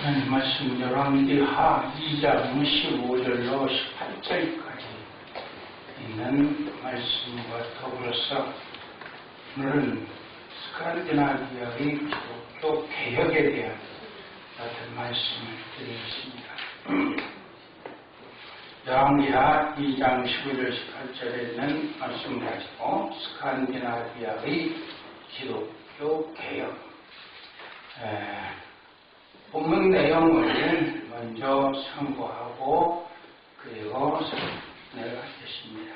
하나님 말씀 열왕기하 2장 15절로 18절까지 있는 말씀과 더불어서 오늘은 스칸디나비아의 기독교 개혁에 대한 같은 말씀을 드리겠습니다. 열왕기하 2장 15절 18절에 있는 말씀을 가지고 스칸디나비아의 기독교 개혁, 본문 내용을 먼저 참고하고 그리고 내려가겠습니다.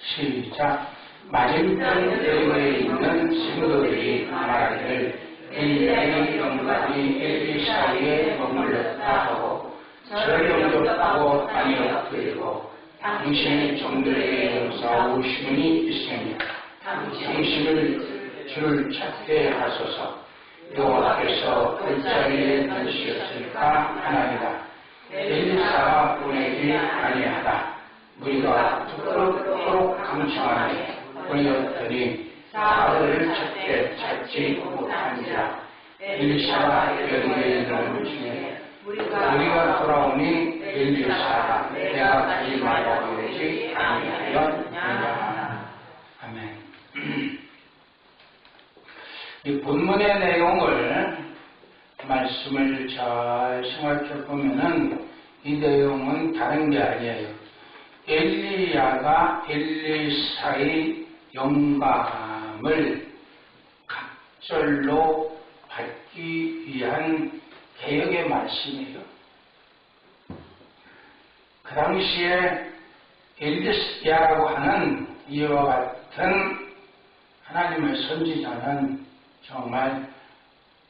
시작. 맞은편 대로에 있는 친구들이 말하기를 엘리야의 영광이 엘리사에 머물렀다 하고 저 영접하고 땅에 엎드리고 당신의 종들에게 용서하시문이 있으며 당신을 줄 찾게 하소서. 여호와께서 그 자리에 앉으셨으니까 하나이다. 엘리사가 보내지 아니하다. 우리가 그토록 강청하니 보내었더니 사흘을 찾지 못한지라. 엘리사가 여기에 있는 중에 우리가 돌아오니 엘리사가 내가 가지 말라고 하지 아니하였느냐. 아멘. 이 본문의 내용을 말씀을 잘 생각해 보면은 이 내용은 다른 게 아니에요. 엘리야가 엘리사의 영감을 갑절로 받기 위한 개혁의 말씀이에요. 그 당시에 엘리야라고 하는 이와 같은 하나님의 선지자는 정말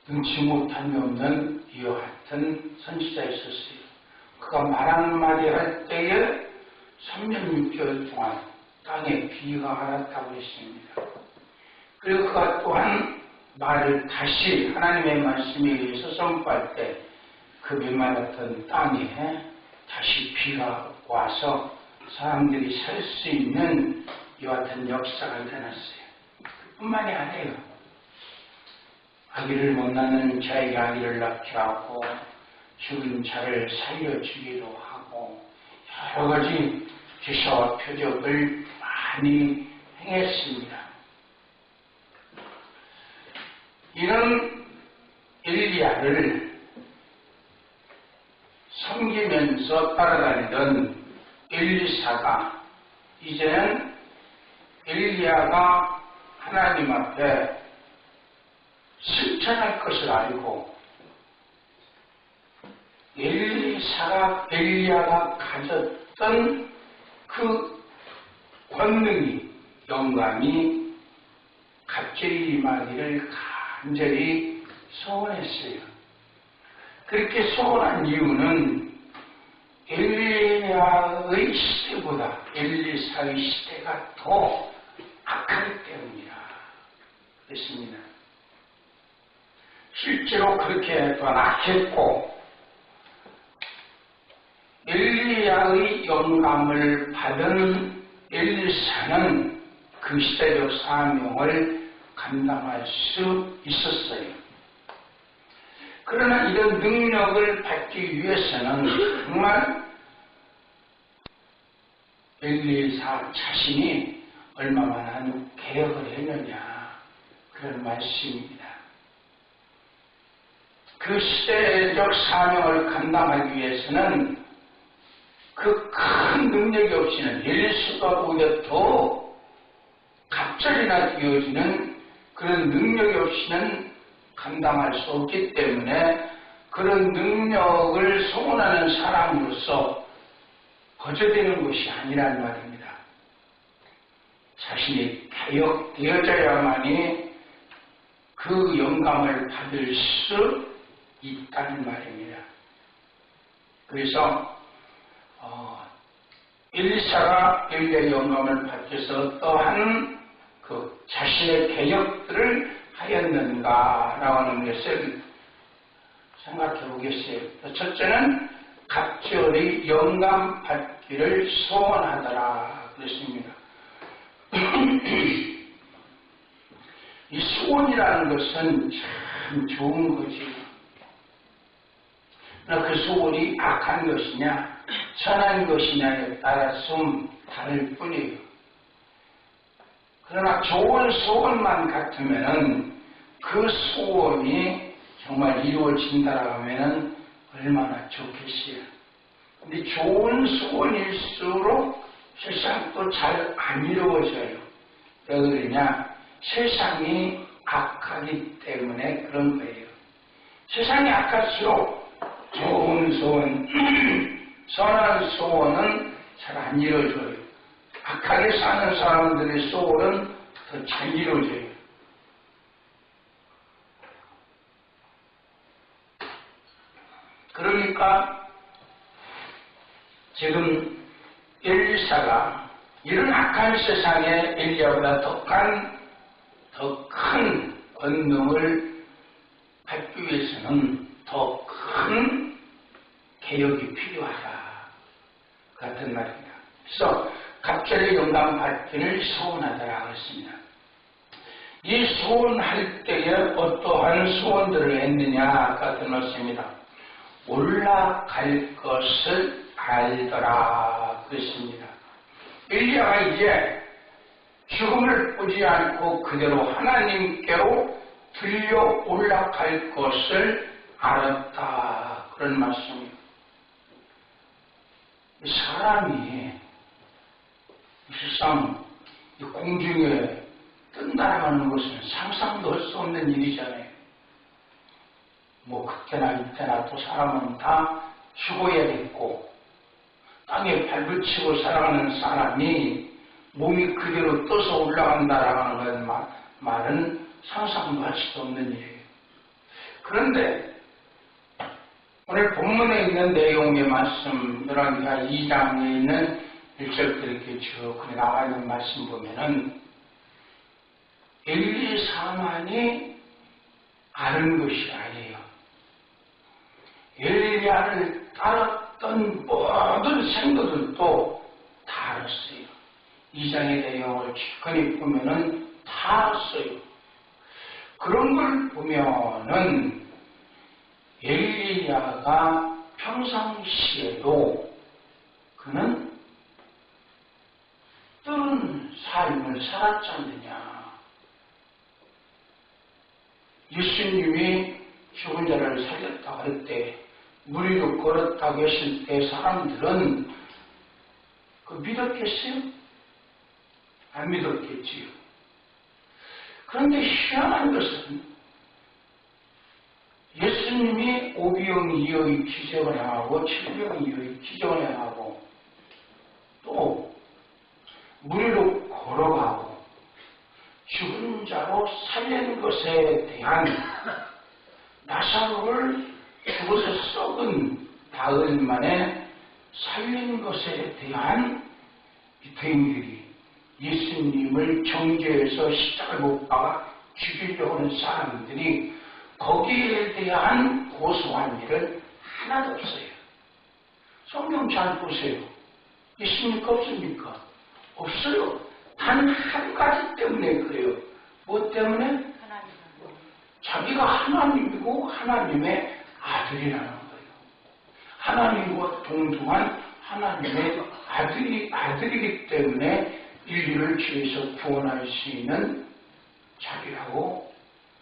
능치 못함이 없는 이와 같은 선지자였었어요. 그가 말 한마디 할 때에 3년 6개월 동안 땅에 비가 하락하고 있습니다. 그리고 그가 또한 말을 다시 하나님의 말씀에 의해서 선포할 때 그 메말랐던 땅에 다시 비가 와서 사람들이 살 수 있는 이와 같은 역사가 일어났어요. 뿐만이 아니에요. 아기를 못 낳는 자에게 아기를 낳게 하고 죽은 자를 살려주기도 하고 여러 가지 기사와 표적을 많이 행했습니다. 이런 엘리야를 섬기면서 따라다니던 엘리사가 이제는 엘리야가 하나님 앞에 실천할 것을 알고 엘리야가 가졌던 그 권능이, 영감이 갑자기 임하기를 간절히 소원했어요. 그렇게 소원한 이유는 엘리야의 시대보다 엘리사의 시대가 더 악하기 때문이라 그랬습니다. 실제로 그렇게 또 악했고 엘리야의 영감을 받은 엘리사는 그 시대적 사명을 감당할 수 있었어요. 그러나 이런 능력을 받기 위해서는 정말 엘리사 자신이 얼마만한 개혁을 했느냐 그런 말씀입니다. 그 시대적 사명을 감당하기 위해서는 그 큰 능력이 없이는 엘리사가 오히려 더 갑절이나 되어지는 그런 능력이 없이는 감당할 수 없기 때문에 그런 능력을 소원하는 사람으로서 거저되는 것이 아니란 말입니다. 자신이 개혁되어져야만이 그 영감을 받을 수 있다는 말입니다. 그래서 엘리사가 엘리야의 영감을 받기 위해서 또한 그 자신의 개혁들을 하였는가라고 하는 것을 생각해 보겠어요. 첫째는 갑절의 영감 받기를 소원하더라 그랬습니다. 이 소원이라는 것은 참 좋은 거지. 그 소원이 악한 것이냐 선한 것이냐에 따라 좀 다를 뿐이에요. 그러나 좋은 소원만 같으면은 그 소원이 정말 이루어진다라고 하면은 얼마나 좋겠어요. 근데 좋은 소원일수록 세상 또 잘 안 이루어져요. 왜 그러냐? 세상이 악하기 때문에 그런 거예요. 세상이 악할수록 좋은 소원, 선한 소원은 잘 안 이루어져요. 악하게 사는 사람들의 소원은 더 잘 이루어져요. 그러니까 지금 엘리사가 이런 악한 세상에 엘리야보다 더 큰 권능을 받기 위해서는 더 큰 개혁이 필요하다. 같은 말입니다. 그래서 갑자기 영감 받기를 소원하다라고 했습니다. 이 소원할 때에 어떠한 소원들을 했느냐 같은 말씀입니다. 올라갈 것을 알더라 그랬습니다. 엘리야가 이제 죽음을 보지 않고 그대로 하나님께로 들려 올라갈 것을 알았다 그런 말씀입니다. 사람이 실상 이 공중에 뜬다라는 것은 상상도 할 수 없는 일이잖아요. 뭐 그때나 이때나 또 사람은 다 죽어야겠고 땅에 발붙이고 살아가는 사람이 몸이 그대로 떠서 올라간다라는 말은 상상도 할 수도 없는 일이에요. 그런데 오늘 본문에 있는 내용의 말씀 열왕기하 2장에 있는 1절부터 이렇게 쭉 나와 있는 말씀 보면은 엘리사만이 아는 것이 아니에요. 엘리야를 따랐던 모든 생도들도 다 알았어요. 2장의 내용을 깊이 보면은 다 알았어요. 그런 걸 보면은 엘리야가 평상시에도 그는 뜨는 삶을 살았지 않느냐. 예수님이 죽은 자를 살렸다고 할 때, 무리로 걸었다고 했을 때 사람들은 믿었겠어요? 안 믿었겠지요. 그런데 희한한 것은 예수님이 오병 이어의 기적을 행하고 칠병 이어의 기적을 행하고 또 무리로 걸어가고 죽은 자로 살린 것에 대한 나사로를 죽어서 썩은 나흘 만에 살린 것에 대한 유대인들이 예수님을 정죄해서 십자가에 못 박아 죽이려고 하는 사람들이 거기에 대한 고소한 일은 하나도 없어요. 성경 잘 보세요. 있습니까? 없습니까? 없어요. 단 한 가지 때문에 그래요. 뭐 때문에? 자기가 하나님이고 하나님의 아들이라는 거예요. 하나님과 동등한 하나님의 아들이기 때문에 인류를 죄에서 구원할 수 있는 자기라고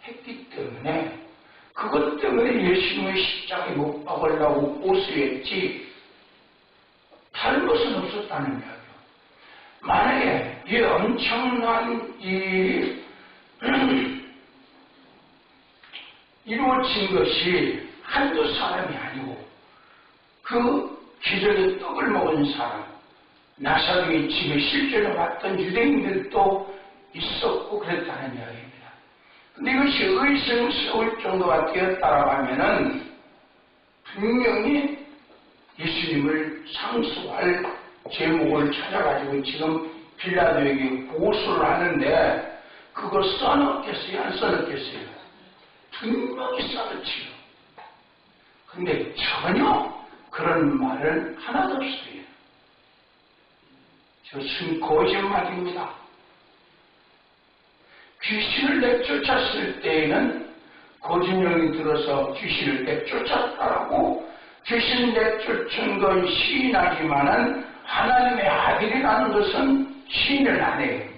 했기 때문에 그것 때문에 예수님의 십자가에 못 박으려고 고수했지 다른 것은 없었다는 이야기예요. 만약에 이 엄청난 일이 이루어진 것이 한두 사람이 아니고 그 기적의 떡을 먹은 사람, 나사로의 집에 실제로 왔던 유대인들도 있었고 그랬다는 이야기입니다. 근데 이것이 의심스러울 정도가 되었다고 하면은 분명히 예수님을 상수할 제목을 찾아가지고 지금 빌라도에게 고소를 하는데 그거 써넣겠어요? 안 써넣겠어요? 분명히 써넣지요. 근데 전혀 그런 말은 하나도 없어요. 저는 거짓말입니다. 귀신을 내쫓았을 때에는 거짓령이 들어서 귀신을 내쫓았다라고 귀신 내쫓은 건 시인하지만은 하나님의 아들이라는 것은 시인을 안 해요.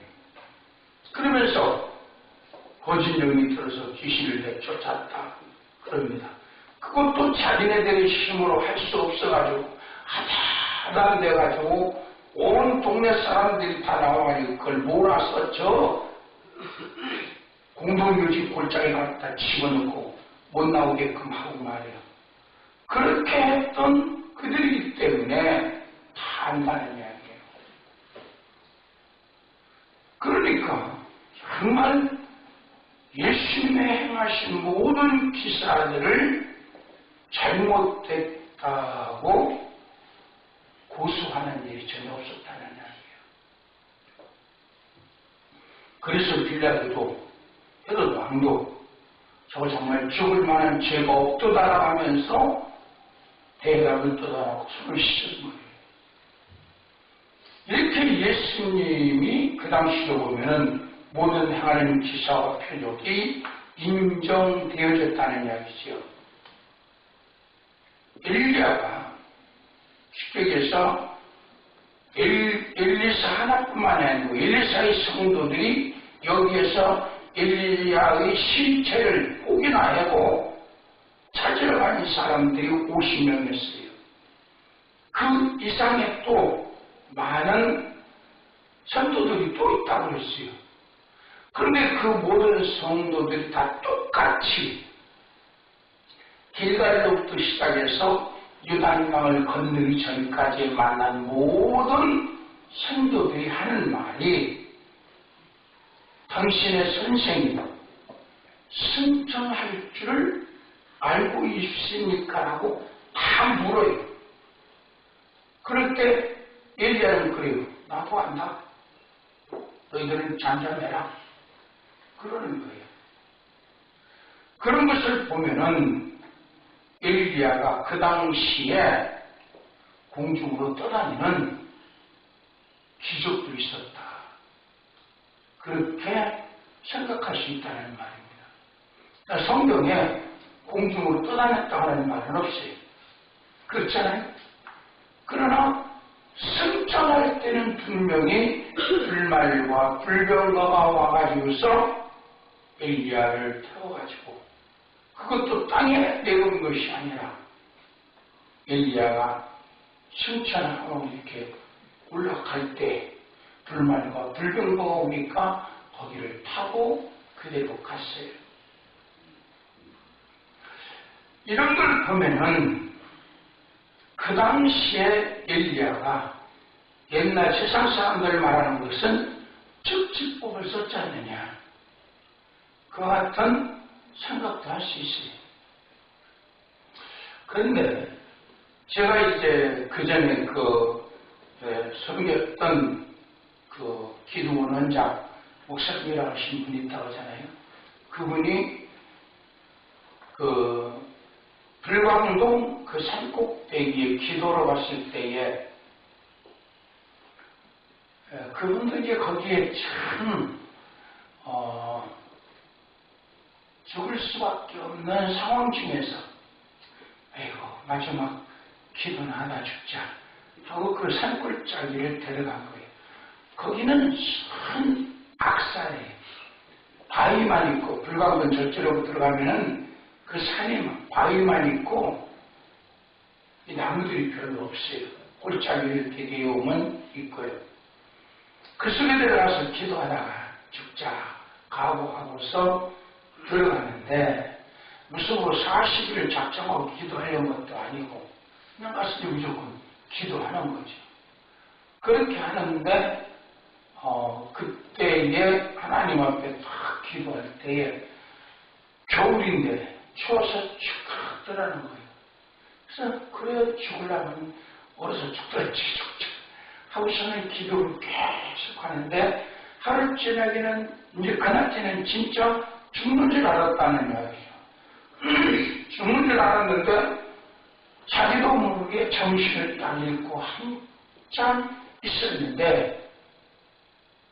그러면서 거짓 영이 들어서 귀신을 내쫓았다 그럽니다. 그것도 자기네들의 힘으로 할 수 없어가지고 하다 돼가지고 온 동네 사람들이 다 나와가지고 그걸 몰아서 저 공동묘지 골짜기 갖다 집어넣고 못 나오게끔 하고 말이에요. 그렇게 했던 그들이기 때문에 다 안다는 이야기예요. 그러니까 정말 예수님의 행하신 모든 기사들을 잘못됐다고 고소하는 일이 전혀 없었다는 이야기예요. 그래서 빌라도도 헤롯 왕도 저 정말 죽을 만한 죄가 없도다라고 하면서 대답을 떠나고 손을 씻은 거예요. 이렇게 예수님이 그 당시로 보면은 모든 행하는 기사와 표적이 인정되어졌다는 이야기지요. 엘리야가 쉽게 얘기해서 엘리사 하나뿐만 아니고 엘리사의 성도들이 여기에서 엘리야의 실체를 보기나 하고 찾으러 가는 사람들이 50명이었어요. 그 이상의 또 많은 성도들이 또 있다고 그랬어요. 그런데 그 모든 성도들이 다 똑같이 길갈로부터 시작해서 요단강을 건너기 전까지 만난 모든 성도들이 하는 말이 당신의 선생이 승천할 줄을 알고 있습니까? 라고 다 물어요. 그럴 때 엘리야는 그래요. 나도 안다. 너희들은 잠잠해라. 그러는 거예요. 그런 것을 보면은 엘리야가 그 당시에 공중으로 떠다니는 기적도 있었다. 그렇게 생각할 수 있다는 말입니다. 그러니까 성경에 공중으로 떠다녔다고 하는 말은 없어요. 그렇잖아요. 그러나 승천할 때는 분명히 불말과 불병거가 와가지고서 엘리야를 태워가지고 그것도 땅에 내려온 것이 아니라 엘리야가 승천하고 이렇게 올라갈 때 불말과 불병거가 오니까 거기를 타고 그대로 갔어요. 이런 걸 보면은 그 당시에 엘리야가 옛날 세상 사람들 말하는 것은 즉직법을 썼지 않느냐. 그와 같은 생각도 할 수 있어요. 그런데 제가 이제 그 전에 섬겼던 기도원 원장 목사님이라고 하신 분이 있다고 하잖아요. 그분이 불광동 그 산꼭대기에 기도로 갔을 때에 그분도 이제 거기에 참 죽을 수밖에 없는 상황 중에서 아이고 마지막 기도나 하나 죽자 하고 그 산골짜기를 데려간 거예요. 거기는 큰 악산에 바위만 있고 불광동 저쪽으로 들어가면은 그 산에 바위만 있고 이 나무들이 별로 없어요. 골짜기 이렇게 내려오면 있고요. 그 속에 들어가서 기도하다가 죽자 각오하고서 들어가는데 무슨 40일을 작정하고 기도하려는 것도 아니고 그냥 가서 무조건 기도하는 거죠. 그렇게 하는데 그때에 하나님 앞에 딱 기도할 때에 겨울인데 추워서 죽더라는 거예요. 그래서 그래 죽으려면 얼어서 죽더랬지 죽자 하고서는 기도를 계속 하는데 하루 저녁에는 이제 그날째는 진짜 죽는 줄 알았다는 이야기예요. 죽는 줄 알았는데 자기도 모르게 정신을 딱 잃고 한참 있었는데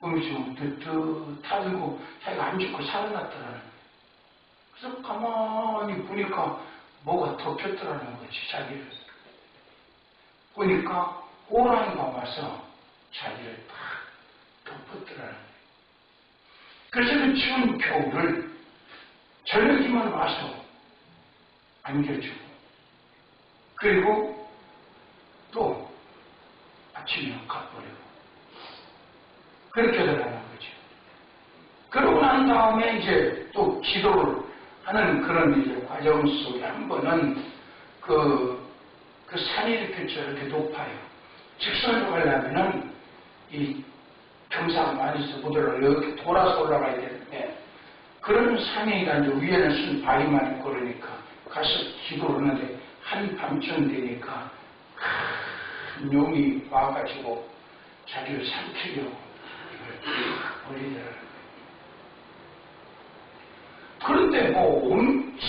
좀 뜨뜻하고 자기가 안 죽고 살아났더라는 거예요. 그래서 가만히 보니까 뭐가 덮였더라는 거지 자기를. 보니까 호랑이가 와서 자기를 다 덮었더라는 거예요. 그래서 그 추운 겨울을 저녁이면 와서 안겨주고, 그리고 또 아침이면 가버리고, 그렇게 되라는 거죠. 그러고 난 다음에 이제 또 기도를 하는 그런 이제 과정 속에 한 번은 그 산이 이렇게 저렇게 높아요. 직선으로 가려면은 이 경사만에서 무대로 이렇게 돌아서 올라가야 되는데, 그런 산이가 이제 위에는 순 바위만 있고 그러니까 가서 기도를 하는데 한밤쯤 되니까 큰 용이 와가지고 자기를 삼키려고 이걸 올리더라고요. 그런데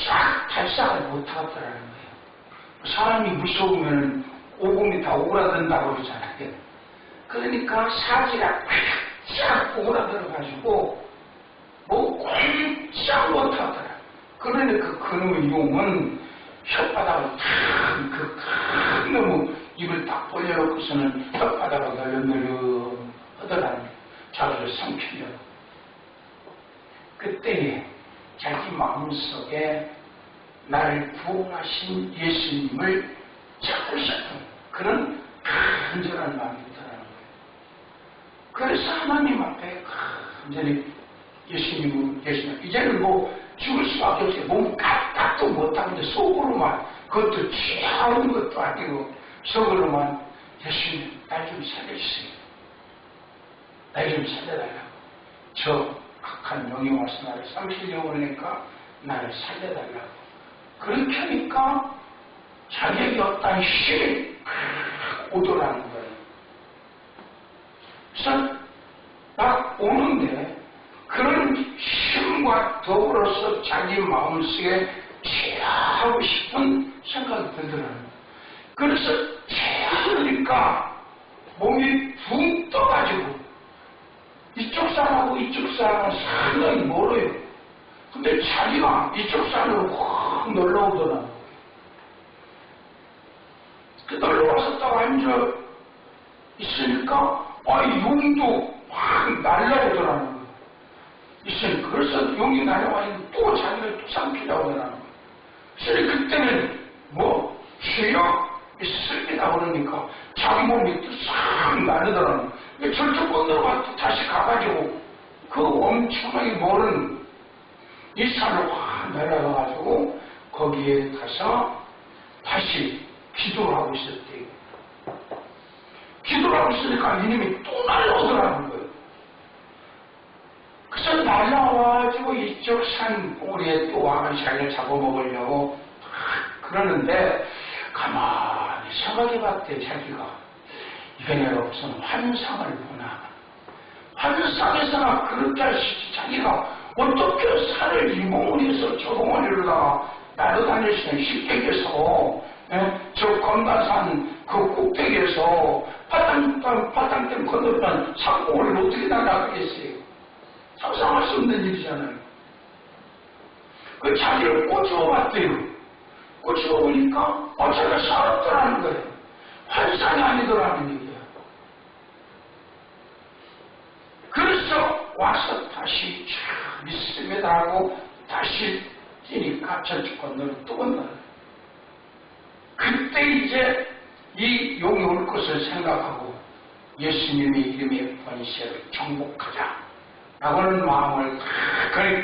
싹 탈삭을 못하더라는 거예요. 사람이 무서우면 오금이 다 오그라든다고 그러잖아요. 그러니까 사지가 쫙 오그라들어가지고 꼼짝 못하더라. 그러니까 그놈의 용은 혓바닥을 큰 놈의 입을 딱 벌려놓고서는 혓바닥을 널렁널렁 하더라는 거예요. 자기를 삼키려고. 그때에 자기 마음속에 나를 구원하신 예수님을 찾고 싶은 그런 간절한 마음이 있더라는 거예요. 그래서 하나님 앞에 간절히 예수님, 이제는 죽을 수밖에 없어요. 몸 까딱도 못하는데 속으로만, 그것도 취하는 것도 아니고 속으로만 예수님, 날 좀 살려주세요. 날 좀 살려달라고. 저 악한 영이 와서 나를 삼키려고 그러니까 나를 살려달라고. 그렇게 하니까 자기에게 어떤 힘이 오더라는 거예요. 그래서 막 오는데 그런 힘과 더불어서 자기 마음속에 제하고 싶은 생각이 들더라는 거예요. 그래서 제하니까 몸이 붕 떠가지고 이쪽 산하고 이쪽 산은 상당히 멀어요. 근데 자기가 이쪽 산으로 확 놀러오더라고요. 그 놀러와서 딱 앉아 있으니까 이 용도 확 날라오더라는 거예요. 있으니까. 그래서 용이 날아와 있는데 또 자기를 또 삼키려고 하더라는 거예요. 그래서 그때는 주여 있습니다 그러니까 자기 몸이 또 싹 나르더라는 거예요. 저쪽 건너가 또 다시 가가지고 그 엄청나게 멀은 이 산을 확 날아가가지고 거기에 가서 다시 기도를 하고 있었대요. 기도를 하고 있으니까 이놈이 또 날아오더라는 거예요. 그래서 날아와가지고 이쪽 산 꼬리에 또 와가지고 자기를 잡아먹으려고 그러는데 가만히 생각해봤대. 자기가 이게 내가 무슨 환상을 보나, 환상에서나 그렇게 할 수 있지. 자기가 어떻게 산을 이 몽을 해서 저 몽을이로다가 날아다닐 수 있는 쉽게에서 저 건너산 그 꼭대기에서 파땅댐 건너편 산봉을 어떻게 날아가겠어요? 상상할 수 없는 일이잖아요. 그 자기를 꼬집어봤대요. 꼬집어보니까 자기가 살았더라는 거예요. 환상이 아니더라는 얘기예요. 그래서 와서 다시 참 믿습니다 하고 다시 뛰니까 저쪽 건너로 또 건너요. 그때 이제 이 용이 올 것을 생각하고 예수님의 이름의 번시를 정복하자 라고는 마음을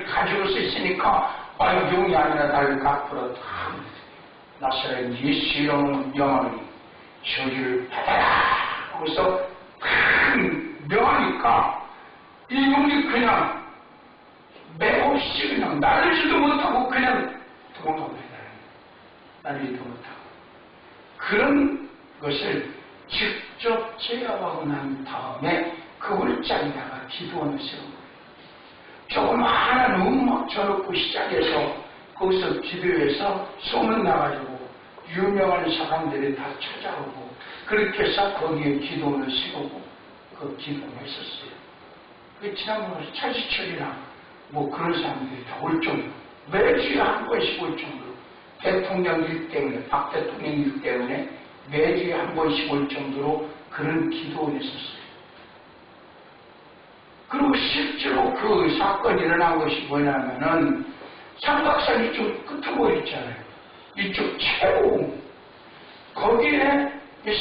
가지고 있으니까 용이 아니라 달리 앞으로 다 나사렛 예수 이름은 명하니 저주를 받아라 하고서 명하니까 이 용이 그냥 맥없이 그냥 날리지도 못하고 그냥 도망가고 날리지도 못하고 그런 것을 직접 제압하고 난 다음에 그 울자리다가 기도원을 세운 거예요. 조그마한 음악 쳐놓고 시작해서 거기서 기도해서 소문 나가지고 유명한 사람들이 다 찾아오고 그렇게 해서 거기에 기도원을 세우고 그 기도를 했었어요. 그 지난번에 차지철이나 그런 사람들이 다 올 정도로 매주에 한 번씩 올 정도로 대통령 일 때문에 박 대통령 일 때문에 매주에 한 번씩 올 정도로 그런 기도원이 있었어요. 그리고 실제로 그 사건이 일어난 것이 뭐냐면은 삼각산 이쪽 끝으로 있잖아요. 이쪽 최고 거기에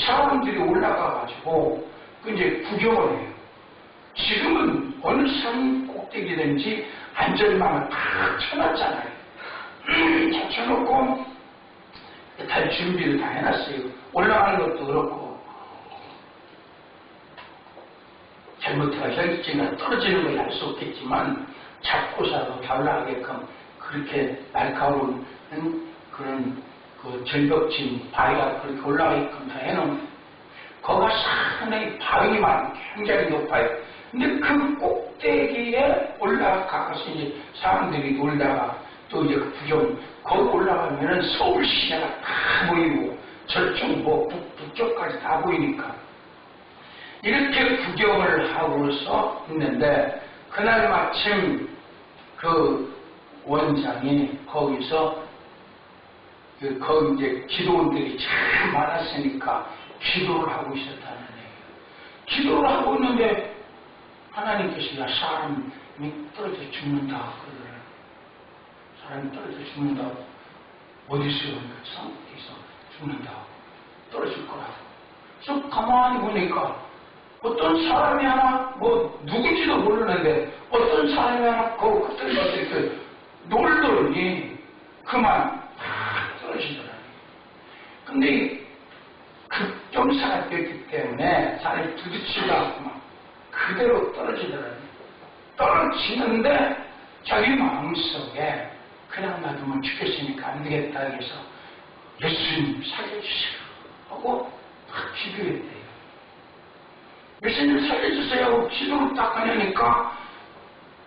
사람들이 올라가가지고 그 이제 구경을 해요. 지금은 어느 산 꼭대기든지 안전망을 다 쳐놨잖아요. 다 쳐놓고 다 준비를 다 해놨어요. 올라가는 것도 그렇고 잘못해가 혈기증이나 떨어지는 걸 알 수 없겠지만 잡고서라도 다 올라가게끔 그렇게 날카로운 그런 그 절벽진 바위가 그렇게 올라가게끔 다 해놓은 거기가 상당히 바위만 굉장히 높아요. 근데 그 꼭대기에 올라가서 이제 사람들이 놀다가 또 이제 그 구경 거기 올라가면은 서울 시내가 다 보이고 저쪽 뭐 북쪽까지 다 보이니까 이렇게 구경을 하고서 있는데 그날 마침 그 원장이 거기서 거기 이제 기도원들이 참 많았으니까 기도를 하고 있었다는 얘기예요. 기도를 하고 있는데 하나님께서 야 사람이 떨어져 죽는다 그러더라고요. 사람이 떨어져 죽는다. 어디서 어디서 죽는다. 떨어질 거라고. 그래서 가만히 보니까 어떤 사람이 하나 뭐 누군지도 모르는데 어떤 사람이 하나 그 끝에서 이렇게 놀더니 그만 떨어지더라고요. 근데 급경사가 됐기 때문에 사람이 부딪히다 막 그대로 떨어지더라고요. 떨어지는데 자기 마음속에 그냥 놔두면 죽겠으니까 안 되겠다 해서 예수님 살려주세요 하고 막 기도했대요. 예수님 살려주세요 하고 기도를 딱 하려니까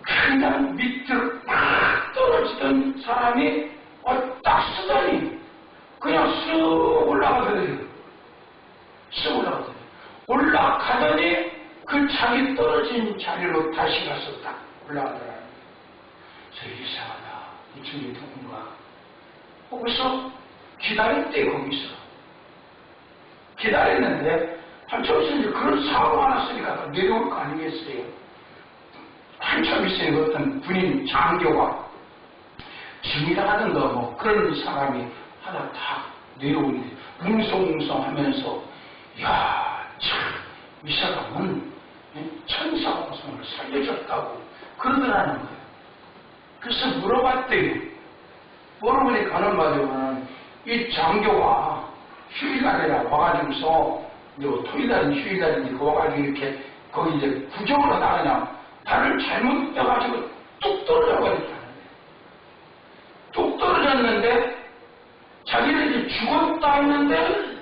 그냥 밑으로 막 떨어지던 사람이 딱 쓰더니 그냥 쑥 올라가더래요. 쑥 올라가더래요. 올라가더니 그 자기 떨어진 자리로 다시 가서 딱 올라가더라고요. 그래서 이상하다. 이쪽이 누군가. 거기서 기다렸대요. 거기서. 기다렸는데 한참에서 이제 그런 사고가 났으니까 내려올 거 아니겠어요. 한참 있어요. 어떤 군인 장교가 짐이라 하던가 뭐 그런 사람이 하나 딱 내려오는데 웅성웅성 하면서 야 참 이 사람은 천사공성을 살려줬다고 그러더라는 거예요. 그래서 물어봤대요. 물어보니까 하는 말이로는 이 장교가 휴일날이라 와가지고서 토요일날은 휴일날인데 와가지고 이렇게 거기 이제 구경을 나가냐 발을 잘못 떠가지고 뚝 떨어져버렸다는데 뚝 떨어졌는데 자기는 이제 죽었다 했는데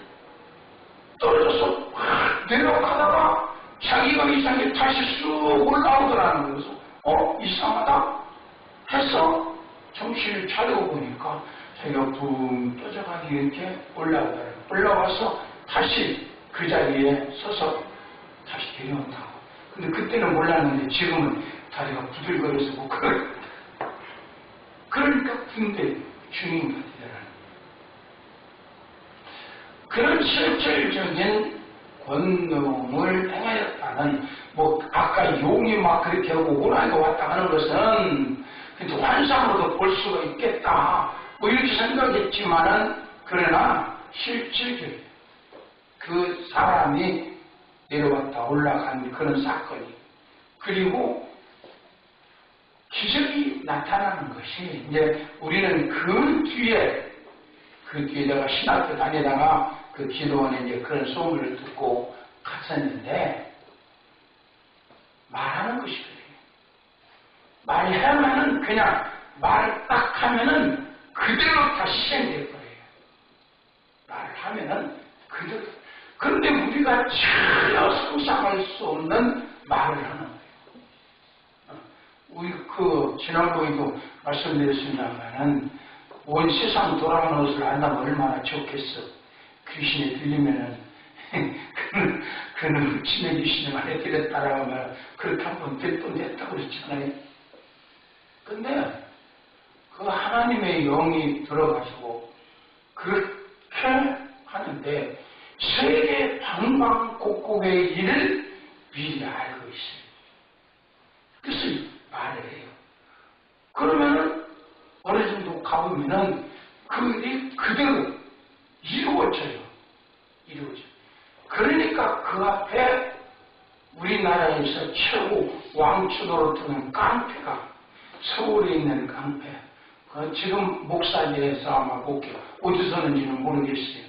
떨어져서 확 내려가다가 자기가 이상하게 다시 쑥 올라오더라는 거예요. 이상하다 해서 정신을 차리고 보니까 자기가 붕 떠져가지고 이렇게 올라오더라고요. 올라와서 다시 그 자리에 서서 다시 내려온다고. 근데 그때는 몰랐는데 지금은 다리가 부들거려서 못 걸어요. 그러니까 군대 주인 같더라고요. 그런 실질적인 권능을 행하였다는 뭐 아까 용이 막 그렇게 하고 오라고 왔다 하는 것은 환상으로도 볼 수가 있겠다 뭐 이렇게 생각했지만은 그러나 실질적인 그 사람이 내려왔다 올라간 그런 사건이 그리고 기적이 나타나는 것이 이제 우리는 그 뒤에다가 신학교 다니다가 그 기도원에 이제 그런 소문을 듣고 갔었는데 말하는 것이 그래요. 말하면은 그냥 말을 딱 하면은 그대로 다 실행될 거예요. 말을 하면은 그대로. 그런데 우리가 전혀 상상할 수 없는 말을 하는 거예요. 우리 지난번에도 말씀드렸습니다만은 온 세상 돌아가는 것을 안다면 얼마나 좋겠어. 귀신이 들리면은 그는 친해 귀신이 많이 들렸다라고 하면 그렇게 한번 될 뻔 됐다고 그랬잖아요. 근데 그 하나님의 영이 들어가지고 그렇게 하는데 세계 방방곡곡의 일을 미리 알고 있어요. 그래서 말을 해요. 그러면은 어느 정도 가보면은 그 일이 그대로 이루어져요. 그러니까 그 앞에 우리나라에서 최고 왕초도로 뜨는 깡패가 서울에 있는 깡패. 지금 목사제에서 아마 어디서 는지는 모르겠어요.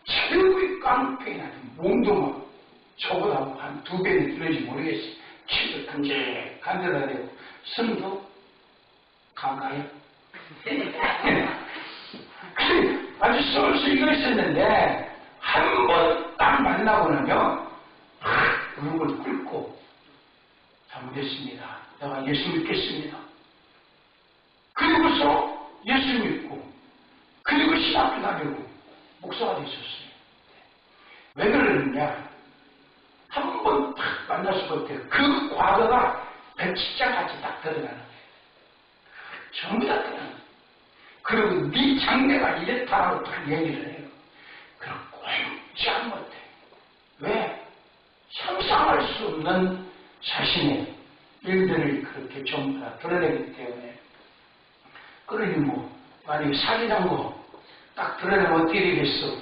최고의 깡패가 몸도 막 저보다 한 2배는 들는지 모르겠어요. 키도 끈적한 데다 대고 숨도 강가요. 아주 쏠쏠이가 있었는데 한 번 딱 만나고 나면 얼굴 꿇고 잘못했습니다. 내가 예수 믿겠습니다. 그리고서 예수 믿고 그리고 신학교 다니고 목사가 되셨어요. 왜 그러느냐? 한 번 딱 만났을 때 그 과거가 배치장같이 딱 드러나는 거예요. 전부 다 드러나는 거예요. 그리고 네 장래가 이랬다고 딱 얘기를 해요. 그럼 꼼짝 못해. 왜? 상상할 수 없는 자신의 일들을 그렇게 전부 다 드러내기 때문에. 그러니 만약에 살인한 거 딱 드러내면 어떻게 되겠어?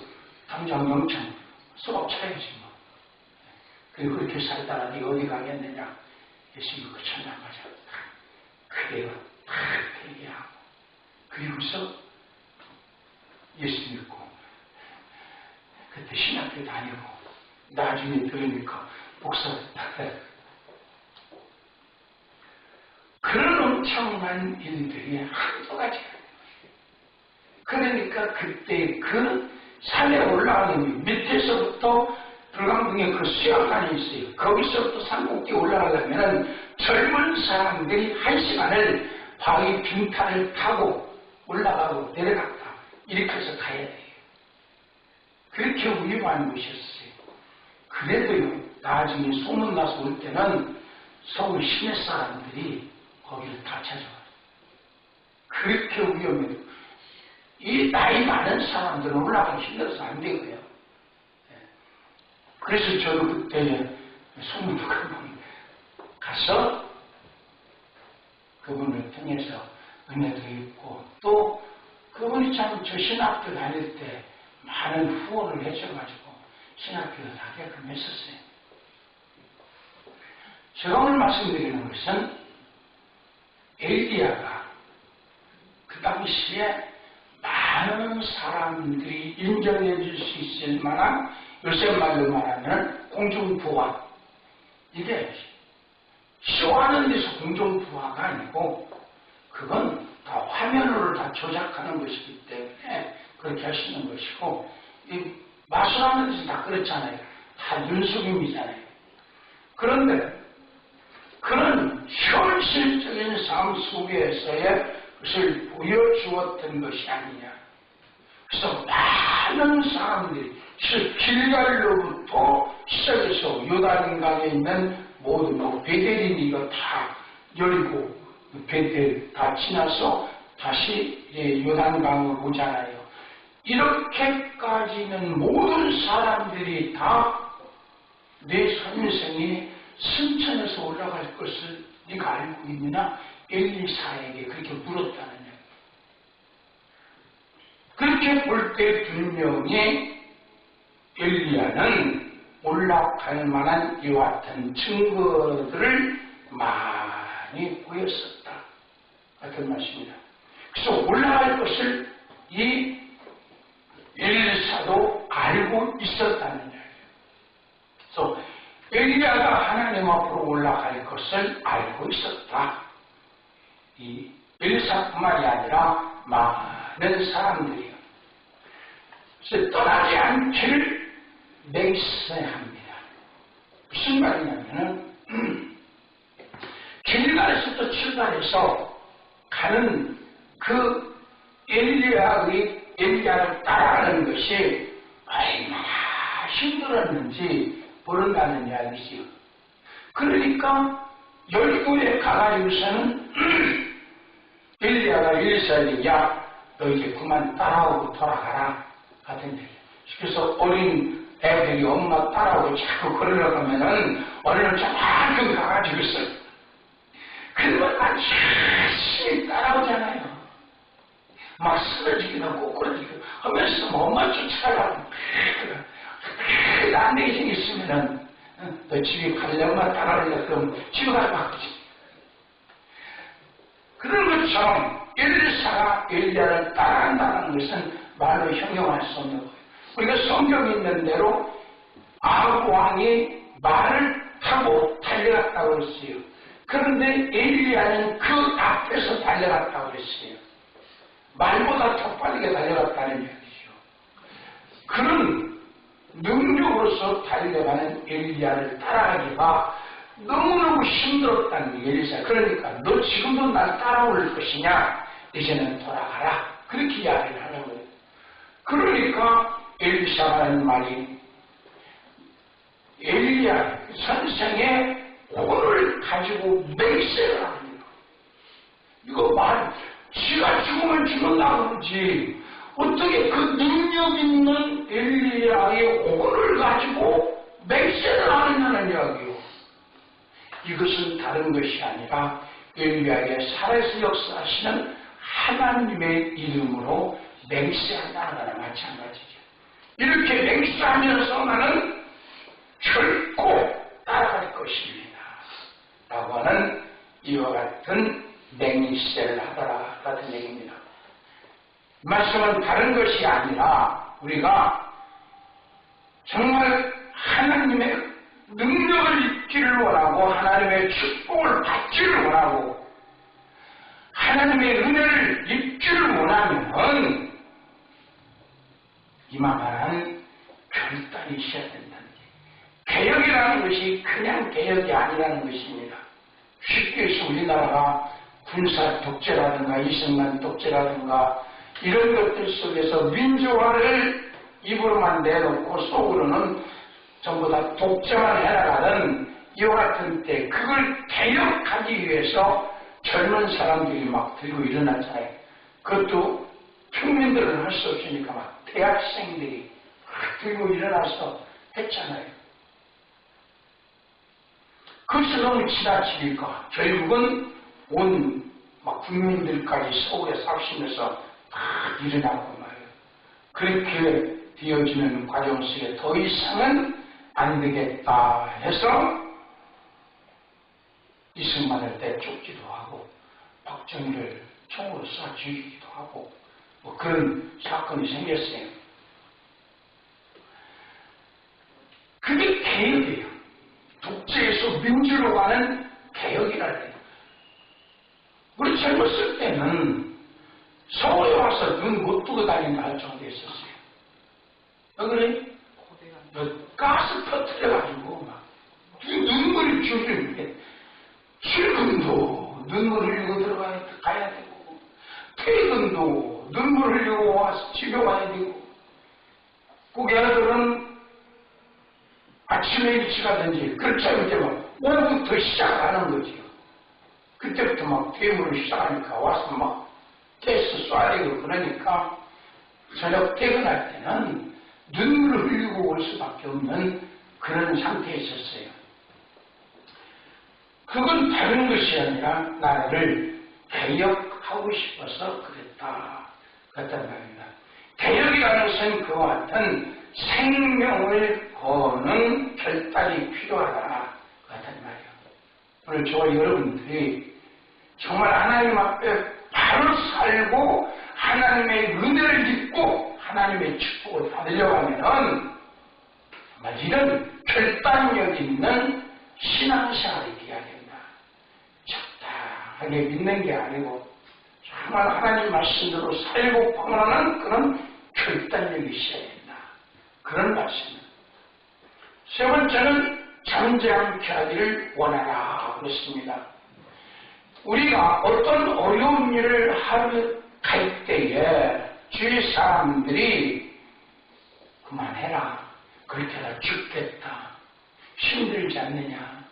당장 영장 수업 차야지 뭐. 그리고 그렇게 살다가 네가 어디 가겠느냐? 예수 믿고 천당 가자. 그래요. 딱 얘기하고. 그리고서 예수 믿고 그때 신학교 다니고 나중에 들으니까 목사 그런 엄청난 일들이 한두 가지가 아니에요. 그러니까 그때 그 산에 올라가는 밑에서부터 불광동에 그 수영관이 있어요. 거기서부터 산꼭대에 올라가려면 젊은 사람들이 1시간을 바위 빙탄을 타고 올라가고 내려갔다. 이렇게 해서 가야 돼요. 그렇게 위험한 곳이었어요. 그래도요, 나중에 소문나서 올 때는 서울 시내 사람들이 거기를 다 찾아와요. 그렇게 위험해도 이 나이 많은 사람들은 올라가기 힘들어서 안 되고요. 그래서 저도 그때 소문도 그분 가서 그분을 통해서 은혜도 있고 또 그분이 참 저 신학교 다닐 때 많은 후원을 해줘가지고 신학교도 가게끔 했었어요. 제가 오늘 말씀드리는 것은 엘리야가 그 당시에 많은 사람들이 인정해 줄 수 있을 만한 요새 말로 말하면 공중부화. 이게 쇼하는 데서 공중부화가 아니고 그건 다 화면으로 다 조작하는 것이기 때문에 그렇게 하시는 것이고 이 마술하는 데서 다 그렇잖아요. 다 눈속임이잖아요. 그런데 그런 현실적인 삶 속에서의 것을 보여주었던 것이 아니냐. 그래서 많은 사람들이 길갈로부터 시작해서 요단강에 있는 모든 베델인 이거 다 열리고 베델 다 지나서 다시 요단강으로 오잖아요. 이렇게까지는 모든 사람들이 다 내 선생이 승천해서 올라갈 것을 네가 알고 있느냐? 엘리사에게 그렇게 물었다는 얘기. 그렇게 볼 때 분명히 엘리야는 올라갈 만한 이와 같은 증거들을 많이 보였었다. 같은 말씀입니다. 그래서 올라갈 것을 이 엘리사도 알고 있었다는 얘기예요. 그래서 엘리야가 하나님 앞으로 올라갈 것을 알고 있었다. 이 엘리사뿐만이 아니라 많은 사람들이요. 그래서 떠나지 않기를 맹세합니다. 무슨 말이냐면은 길갈에서부터 출발해서 가는 그 엘리야를 따라가는 것이 얼마나 힘들었는지 모른다는 이야기지요. 그러니까 열교에 가가지고서는 엘리야가 엘리사에게 야, 너 이제 그만 따라오고 돌아가라 같은 얘기. 그래서 어린 애들이 엄마 따라오고 자꾸 걸으려고 하면은 얼른 저만큼 가가지고 있어요. 그러면 막 열심히 따라오잖아요. 막 쓰러지기도 꼬꾸러지기도 하면서 엄마 쫓아가고 안 되게 생겼으면은 너 집에 가려면 따라오려 그러면 집에 가서 바꾸지. 그런 것처럼 엘리사가 엘리야를 따라간다는 것은 말로 형용할 수 없는 거예요. 우리가 성경에 있는 대로 아합 왕이 말을 타고 달려갔다고 했어요. 그런데 엘리야는 그 앞에서 달려갔다고 했어요. 말보다 더 빠르게 달려갔다는 얘기죠. 그런 능력으로서 달려가는 엘리야를 따라가기가 너무너무 힘들었다는 게 엘리사. 그러니까 너 지금도 날 따라올 것이냐? 이제는 돌아가라. 그렇게 이야기를 하는 거예요. 그러니까 엘리사가 하는 말이 엘리야 선생의 혼을 가지고 맹세를 하는 거예요. 이거 말 지가 죽으면 죽는다고 그러지 어떻게 그 능력 있는 엘리야의 혼을 가지고 맹세를 하느냐는 이야기예요. 이것은 다른 것이 아니라 엘리야에게 살아서 역사하시는 하나님의 이름으로 맹세한다는 거나 마찬가지죠. 이렇게 맹세하면서 나는 결코 따라갈 것입니다. 라고 하는 이와 같은 맹세를 하더라 같은 얘기입니다. 말씀은 다른 것이 아니라 우리가 정말 하나님의 능력을 입기를 원하고 하나님의 축복을 받기를 원하고 하나님의 은혜를 입기를 원하면 이만한 결단이 있어야 된다는 게 개혁이라는 것이 그냥 개혁이 아니라는 것입니다. 쉽게 해서 우리나라가 군사 독재라든가 이승만 독재라든가 이런 것들 속에서 민주화를 입으로만 내놓고 속으로는 전부 다 독재만 해나가는 이와 같은 때 그걸 개혁하기 위해서 젊은 사람들이 막 들고 일어났잖아요. 그것도 평민들은 할 수 없으니까 막 대학생들이 막 들고 일어나서 했잖아요. 그것이 너무 지나치니까 결국은 온 막 국민들까지 서울에 삽시면서 다 일어나고 말이에요. 그렇게 되어지는 과정 속에 더 이상은 안 되겠다 해서 이승만을 내쫓기도 하고 박정희를 총으로 쏴 죽이기도 하고 뭐 그런 사건이 생겼어요. 그게 개혁이에요. 독재에서 민주로 가는 개혁이라는 거예요. 우리 젊었을 때는 서울에 와서 눈 못 뜨고 다닌다 할 정도였었어요. 왜 그래? 가스 터뜨려가지고 막 눈물이 줄줄 출근도 눈물 흘리고 가야 되고 퇴근도 눈물 흘리고 와서 집에 와야 되고 꼭 애들은 아침에 일찍 가든지 그렇지 않으면 오후부터 시작하는 거지요. 그때부터 막 퇴근을 시작하니까 와서 막 테스트 쏴야 되고 그러니까 저녁 퇴근할 때는 눈물을 흘리고 올 수밖에 없는 그런 상태에 있었어요. 그건 다른 것이 아니라 나를 개혁하고 싶어서 그랬다. 그랬단 말입니다. 개혁이라는 것은 그와 같은 생명을 거는 결단이 필요하다. 그랬단 말이에요. 오늘 저와 여러분들이 정말 하나님 앞에 바로 살고 하나님의 은혜를 믿고 하나님의 축복을 받으려고 하면은 정말 이런 결단력 있는 신앙생활이 되어야 된다. 적당하게 믿는 게 아니고 정말 하나님 말씀대로 살고 방문하는 그런 결단력이 있어야 된다. 그런 말씀입니다. 세 번째는 잠잠케 하기를 원하라 그렇습니다. 우리가 어떤 어려운 일을 할 때에 주위 사람들이 그만해라. 그렇게 하다 죽겠다. 힘들지 않느냐.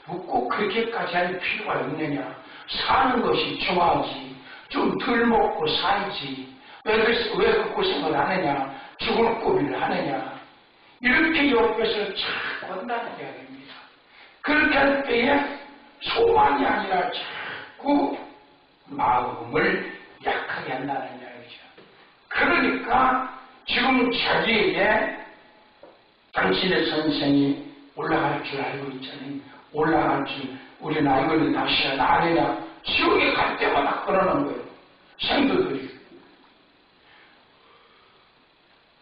뭐 꼭 그렇게까지 할 필요가 있느냐. 사는 것이 중요하지. 좀 덜 먹고 살지. 왜 그 고생을 하느냐. 죽을 고비를 하느냐. 이렇게 옆에서 자꾸 한다는 이야기입니다. 그렇게 할 때에 소망이 아니라 자꾸 마음을 약하게 한다는 이야기죠. 그러니까 지금 자기에게 당신의 선생이 올라갈 줄 알고 있잖아요. 올라갈 줄 우리는 알고 있는데 당신은 안 해냐. 지옥에 갈 때마다 그러는 거예요. 생도들이.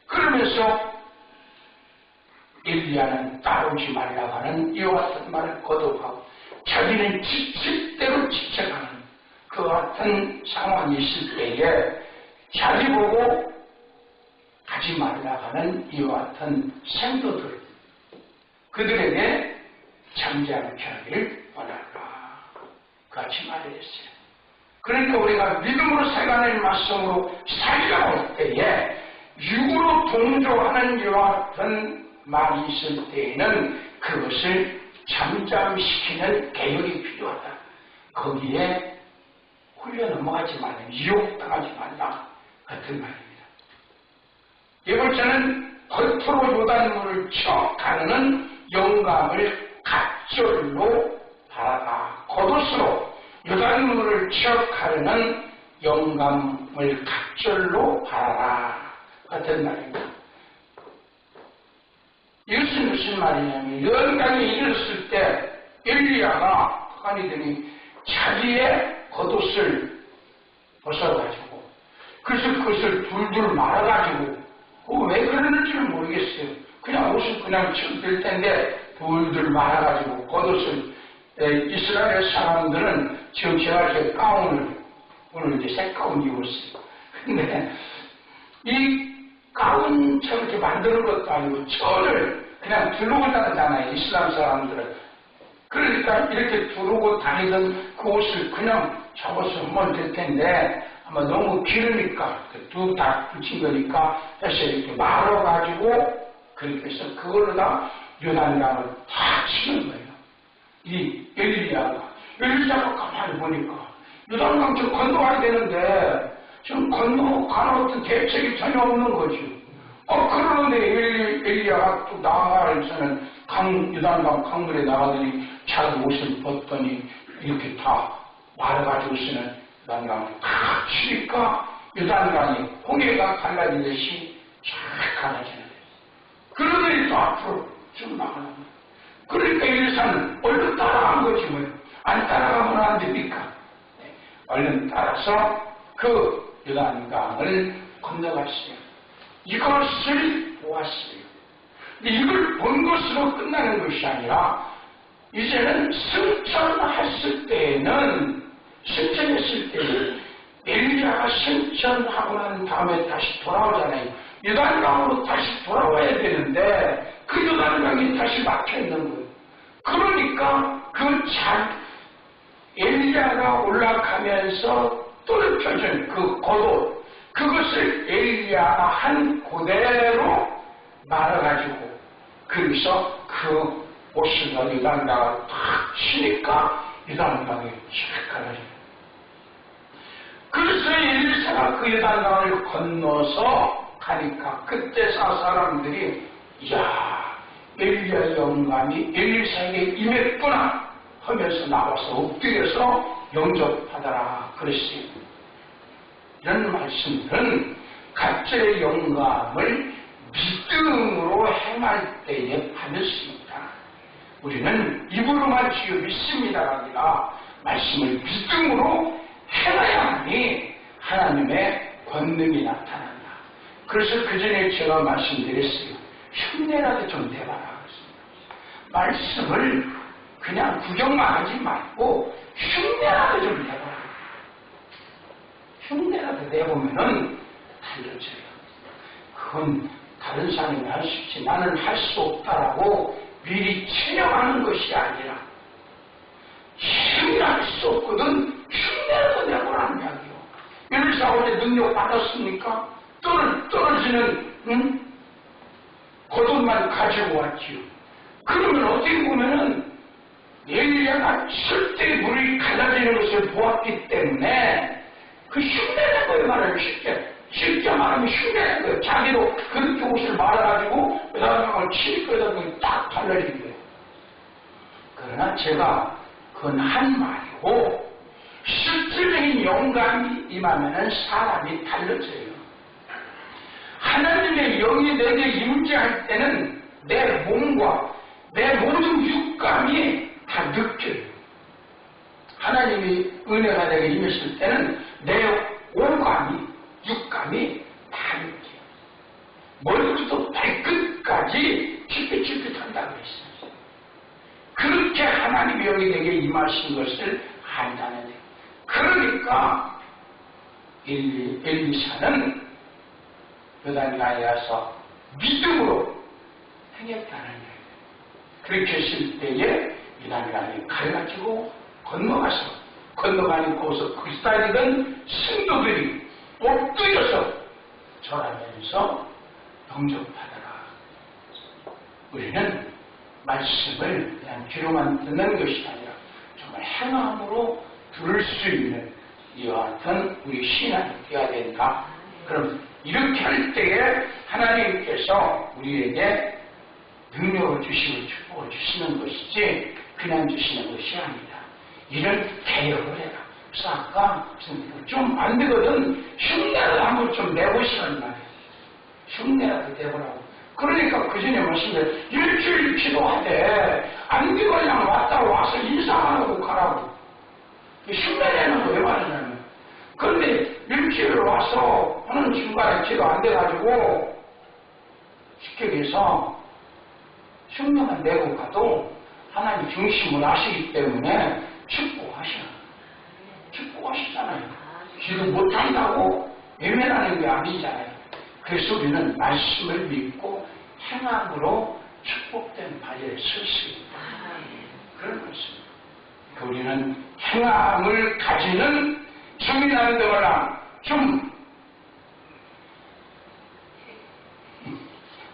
그러면서 엘리야는 따르지 말라고 하는 이와 같은 말을 거듭하고 자기는 지칠 대로 지쳐가는 그 같은 상황이 있을 때에 자기 보고 가지 말라고 하는 이와 같은 생도들 그들에게 잠잠케 하기를 원하라. 같이 말했어요. 그러니까 우리가 믿음으로 살아가는 말씀으로 살려올 때에 육으로 동조하는 이와 같은 말이 있을 때에는 그것을 잠잠시키는 개혁이 필요하다. 거기에 홀려 넘어가지 말라. 유혹당하지 말라. 같은 말입니다. 네 번째는 겉으로 요단물을 쳐 가르는 영감을 갑절로 바라다. 겉옷으로 요단물을 쳐 가르는 영감을 갑절로 바라라. 같은 말입니다. 이것은 무슨 말이냐면 연강에 이르렀을 때 엘리야가 하나님이 자기의 겉옷을 벗어가지고 그래서 그것을 둘둘 말아가지고 왜 그러는지를 모르겠어요. 그냥 옷을 그냥 쳐들 텐데 둘둘 말아가지고 겉옷을 이스라엘 사람들은 지금 제가 이렇게 가운을 오늘 이제 새 가운 입었어요. 근데 이 가운처럼 이렇게 만드는 것도 아니고 천을 그냥 두르고 다니잖아요. 이슬람 사람들은. 그러니까 이렇게 두르고 다니던 그 옷을 그냥 접어서면 될 텐데 아마 너무 길으니까 두 다 붙인 거니까 해서 이렇게 말아가지고 그렇게 해서 그걸로 다 요단강을 다 치는 거예요. 이 엘리야가 가만히 보니까 요단강 좀 건너가야 되는데 지금 건너가는 어떤 대책이 전혀 없는 거죠. 그러는데 엘리야가 또 나가서는 요단강 강물에 나가더니 자기 옷을 벗더니 이렇게 다 말아가지고서는 요단강을 다 치니까 요단강이 홍해가 갈라지듯이 쫙 갈라지는 거예요. 그러더니 또 앞으로 쭉 나가는 거예요. 그러니까 엘리사는 얼른 따라간 거지 뭐. 안 따라가면 안 됩니까? 얼른 따라서 그 요단강을 건너갔어요. 이것을 보았어요. 이걸 본 것으로 끝나는 것이 아니라 이제는 승천했을 때는 엘리야가 승천하고 난 다음에 다시 돌아오잖아요. 요단강으로 다시 돌아와야 되는데 그 요단강이 다시 막혀있는 거예요. 그러니까 엘리야가 올라가면서 떨어져진 그 겉옷 그것을 엘리야가 한 그대로 말아가지고 그래서 그 옷을 요단강을 탁 치니까 요단강이 쫙 갈라져요. 그래서 엘리사가 그 요단강을 건너서 가니까 그때 사람들이 이야 엘리야의 영감이 엘리사에게 임했구나 하면서 나와서 엎드려서 영접하더라 그랬어요. 이런 말씀들은 각자의 영감을 믿음으로 행할 때에 받았습니다. 우리는 입으로만 주여 믿습니다가 아니라 말씀을 믿음으로 행해야만이 하나님의 권능이 나타난다. 그래서 그 전에 제가 말씀드렸어요. 흉내라도 좀 내봐라. 말씀을 그냥 구경만 하지 말고 흉내라도 좀 내봐라. 흉내라도 내보면은 달라져요. 그건 다른 사람이 할 수 있지 나는 할 수 없다라고 미리 체념하는 것이 아니라 흉내할 수 없거든 흉내라도 내보라는 이야기요. 엘리사 어제 능력 받았습니까? 떨어지는 겉옷만 가지고 왔지요. 그러면 어떻게 보면은 엘리야가 절대 물이 갈라지는 것을 보았기 때문에 그 흉내내고의 말을 쉽게 쉽게 말하면 흉내낸 거예요. 자기도 그렇게 옷을 말아가지고 그 사람을 치니까 딱 달라진 거예요. 그러나 제가 그건 한 말이고 실질적인 영감이 임하면 사람이 달라져요. 하나님의 영이 내게 임재할 때는 내 몸과 내 모든 육감이 다 느껴요. 하나님이 은혜가 내게 임했을 때는 내 오감이 육감이 다 느껴요. 머리부터 발끝까지 찔끗찔끗한다고 했어요. 그렇게 하나님의 영이 내게 임하신 것을 안다는 거예요. 그러니까 엘리사는 요단강에 믿음으로 행했다는 거예요. 그렇게 했을 때에 요단강이 가려가지고 건너가는 곳에서 그리스도인이던 신도들이 엎드려서 절하면서 영접하더라. 우리는 말씀을 그냥 귀로만 듣는 것이 아니라 정말 행함으로 들을 수 있는 이와 같은 우리 신앙이 되어야 된다. 그럼 이렇게 할 때에 하나님께서 우리에게 능력을 주시고 축복을 주시는 것이지 그냥 주시는 것이 아니다. 이런 개혁을 해라. 그래서 아까 좀 안 되거든. 흉내를 한번 좀 내보시란 말이에요. 흉내라도 내보라고. 그러니까 그 전에 말씀대로 일주일 기도하되 안 되고 그냥 와서 인사하고 가라고. 흉내내는 거 왜 말하냐면 그런데 일주일 와서 하는 중간에 기도 안 돼가지고 쉽게 얘기해서 흉내만 내고 가도 하나님 중심을 아시기 때문에 축복하시잖아요. 기도 못한다고 외면하는 게 아니잖아요. 그래서 우리는 말씀을 믿고 행함으로 축복된 바위에 설 수 있다. 그런 것입니다. 우리는 행함을 가지는 주민하는 데마다 좀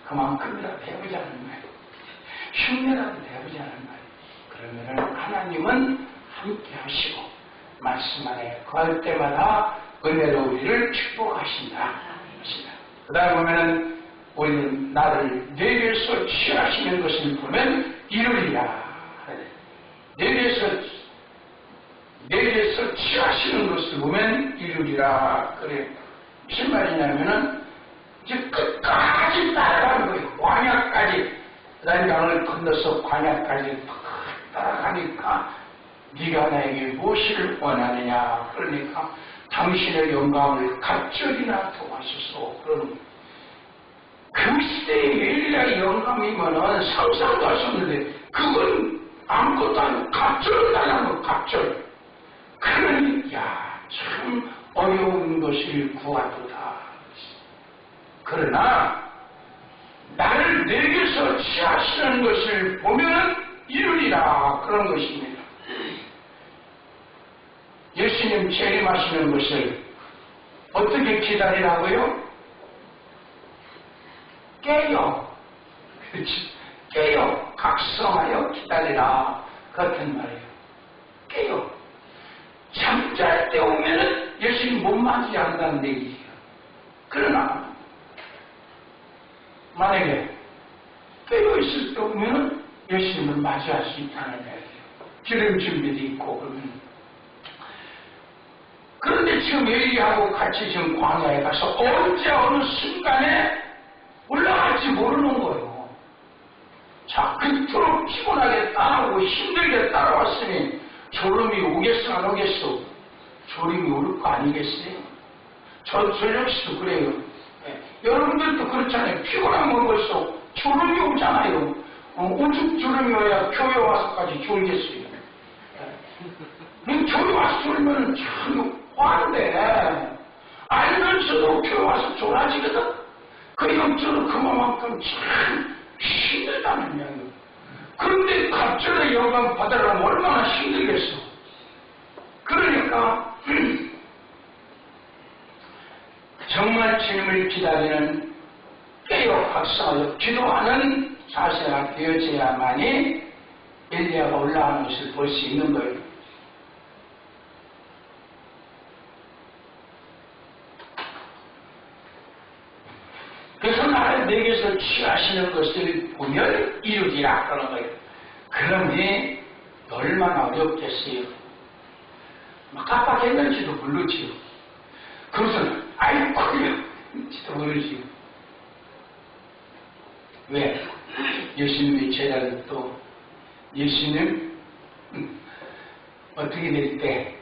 그만큼이라도 해보자는 말이에요. 흉내라도 해보자는 말이에요. 그러면 하나님은 함께 하시고 말씀 안에 거할 때마다 은혜로 우리를 축복하신다. 그 다음에 보면은 우리는 나를 내게서 취하시는 것을 보면 이루리라. 내게서 취하시는 것을 보면 이루리라. 그래. 무슨 말이냐면은 이제 끝까지 따라가는 거예요. 광야까지. 난강을 건너서 광야까지 따라가니까 네가 나에게 무엇을 원하느냐. 그러니까 당신의 영광을 갑절이나 도와소서. 그러는 그 시대에 엘리야의 영감이면은 상상도 할 수 없는데 그건 아무것도 아니고 갑절을 달라는 거. 갑절. 그러니 참 어려운 것을 구하도다. 그러나 나를 내게서 취하시는 것을 보면은 이루리라. 그런 것입니다. 예수님 재림하시는 것을 어떻게 기다리라고요? 깨요. 그렇지. 깨요. 각성하여 기다리라. 같은 말이에요. 깨요. 잠잘 때 오면은 예수님 못 맞이한다는 얘기예요. 그러나 만약에 깨어있을 때 오면은 예수님을 맞이할 수 있다는 얘기예요. 기름 준비도 있고 그러면. 그런데 지금 엘리야하고 같이 지금 광야에 가서 언제 어느 순간에 올라갈지 모르는 거예요. 자, 그토록 피곤하게 따라오고 힘들게 따라왔으니 졸음이 오겠어 안 오겠어? 졸음이 올 거 아니겠어요? 저 역시도 그래요. 네. 여러분들도 그렇잖아요. 피곤하면 벌써 졸음이 오잖아요. 오죽 졸음이 와야 교회 와서까지 졸겠어요. 네. 교회 와서 졸면 참 화인데 알면서도 교회 와서 졸아지거든. 그 영적으로 그만큼 참 힘들다는 이야기예요. 그런데 갑절의 영광 받으려면 얼마나 힘들겠어. 그러니까 정말 주님을 기다리는 깨어 각성하여 기도하는 자세가 되어져야만이 엘리야가 올라가는 것을 볼 수 있는 거예요. 하시는 것을 보면 이루리라 그러는 거예요. 그런데 얼마나 어렵겠어요. 막 깜빡했는지도 모르지요. 그것은 아이고야,지도 모르지요. 왜? 예수님의 제자들도 예수님 어떻게 될 때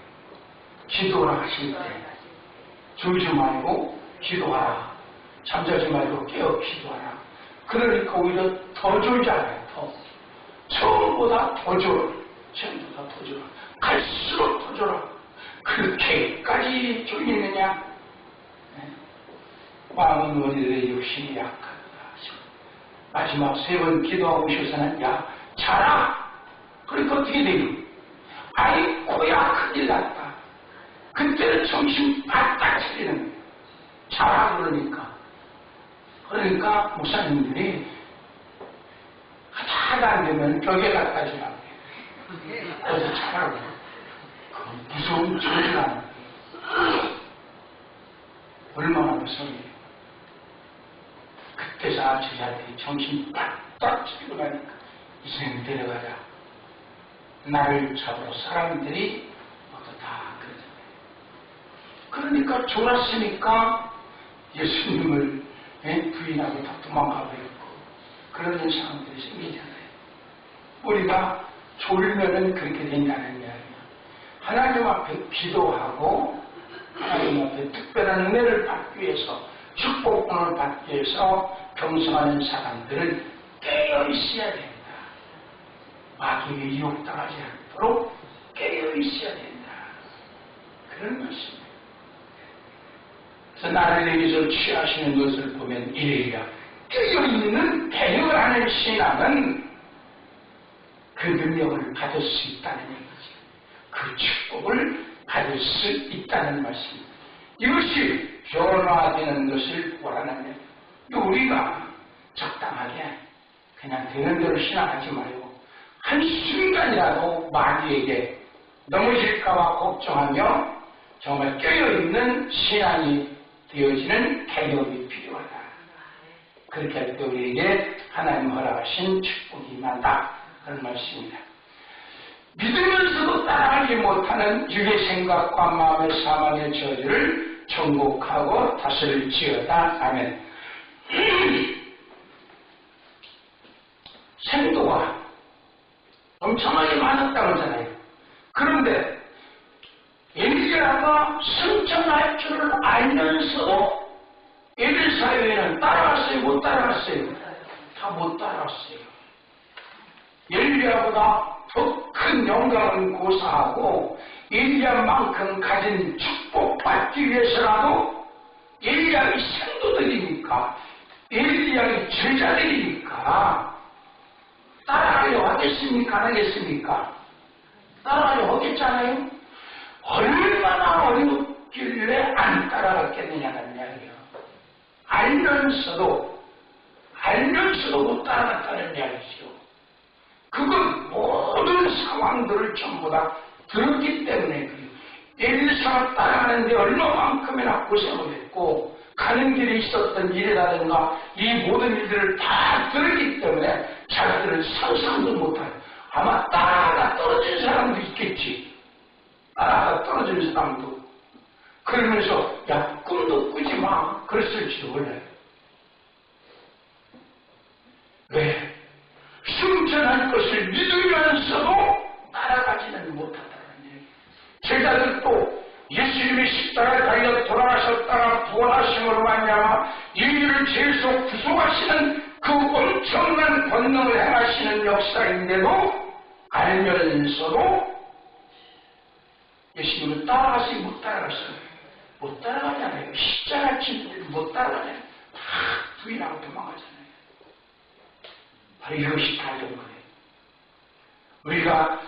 기도를 하실 때 졸지 말고 기도하라. 잠자지 말고 깨어 기도하라. 그러니까 오히려 더 졸잖아요. 더. 처음보다 더 졸아. 처음보다 더 졸아. 갈수록 더 졸아. 그렇게까지 졸리느냐? 마음은 원인의 욕심이 약하다. 마지막 3번 기도하고 오셔서는 야 자라. 그러니까 어떻게 돼요? 아이고야 큰일 났다. 그때는 정신 바짝 차리는 거예요. 자라 그러니까 목사님들이 하다 안 되면 벽에 갖다 주라고 해요. 어디서 자라고. 그건 무서운 소리가 얼마나 무서워요. 그때서 제자들이 정신 바짝 차리고 나니까 이 선생님 데려가자. 나를 잡으러 사람들이 모두 다 그러잖아요. 그러니까 졸았으니까 예수님을 부인하고 다 도망가고 있고 그런 상황들이 생기잖아요. 우리가 졸면은 그렇게 된다는 이야기야. 하나님 앞에 기도하고 하나님 앞에 특별한 은혜를 받기 위해서 축복권을 받기 위해서 경성하는 사람들은 깨어 있어야 된다. 마귀에게 유혹당하지 않도록 깨어 있어야 된다. 그런 말씀입니다. 그래서 나를 위해서 취하시는 것을 보면 이래야 깨어있는 개혁을 하는 신앙은 그 능력을 받을 수 있다는 얘기죠. 그 축복을 받을 수 있다는 말씀입니다. 이것이 변화되는 것을 원하는 우리가 적당하게 그냥 되는 대로 신앙하지 말고 한순간이라도 마귀에게 넘어질까봐 걱정하며 정말 깨어있는 신앙이 되어지는 개혁이 필요하다. 그렇게 할 때 우리에게 하나님 허락하신 축복이 임한다. 그런 말씀입니다. 믿으면서도 따라하지 못하는 육의 생각과 마음의 사망의 저주를 정복하고 다스릴지어다. 아멘. 생도가 엄청나게 많았다고 하잖아요. 그런데 엘리야가 승천할 줄을 알면서도 엘리 사회에는 따라갔어요? 못 따라갔어요? 다 못 따라갔어요. 엘리야보다 더 큰 영광을 고사하고 엘리야만큼 가진 축복받기 위해서라도 엘리야의 생도들이니까 엘리야의 제자들이니까 따라하려 하겠습니까? 안 하겠습니까? 따라하려 하겠잖아요. 얼마나 어렵길래 안 따라갔겠느냐는 이야기예요. 알면서도 못 따라갔다는 이야기죠. 그건 모든 상황들을 전부 다 들었기 때문에 그래요. 엘리사가 따라가는데 얼마만큼이나 고생을 했고 가는 길에 있었던 일이라든가 이 모든 일들을 다 들었기 때문에 자기들은 상상도 못해요. 아마 따라가 떨어진 사람도 있겠지. 따라가 떨어진 사람도. 그러면서 야 꿈도 꾸지 마. 그랬을지도 몰라요. 왜? 승천할 것을 믿으면서도 따라가지는 못한다는 얘기. 제자들도 예수님이 십자가에 달려 돌아가셨다가 부활하심으로 말미암아 인류를 죄에서 구속하시는 그 엄청난 권능을 행하시는 역사인데도 알면서도 예수님을 따라가시 못 따라갔어요. 못 따라가잖아요. 십자가 친구들 못 따라가잖아요. 다 부인하고 도망가잖아요. 바로 이것이 다른 거예요. 우리가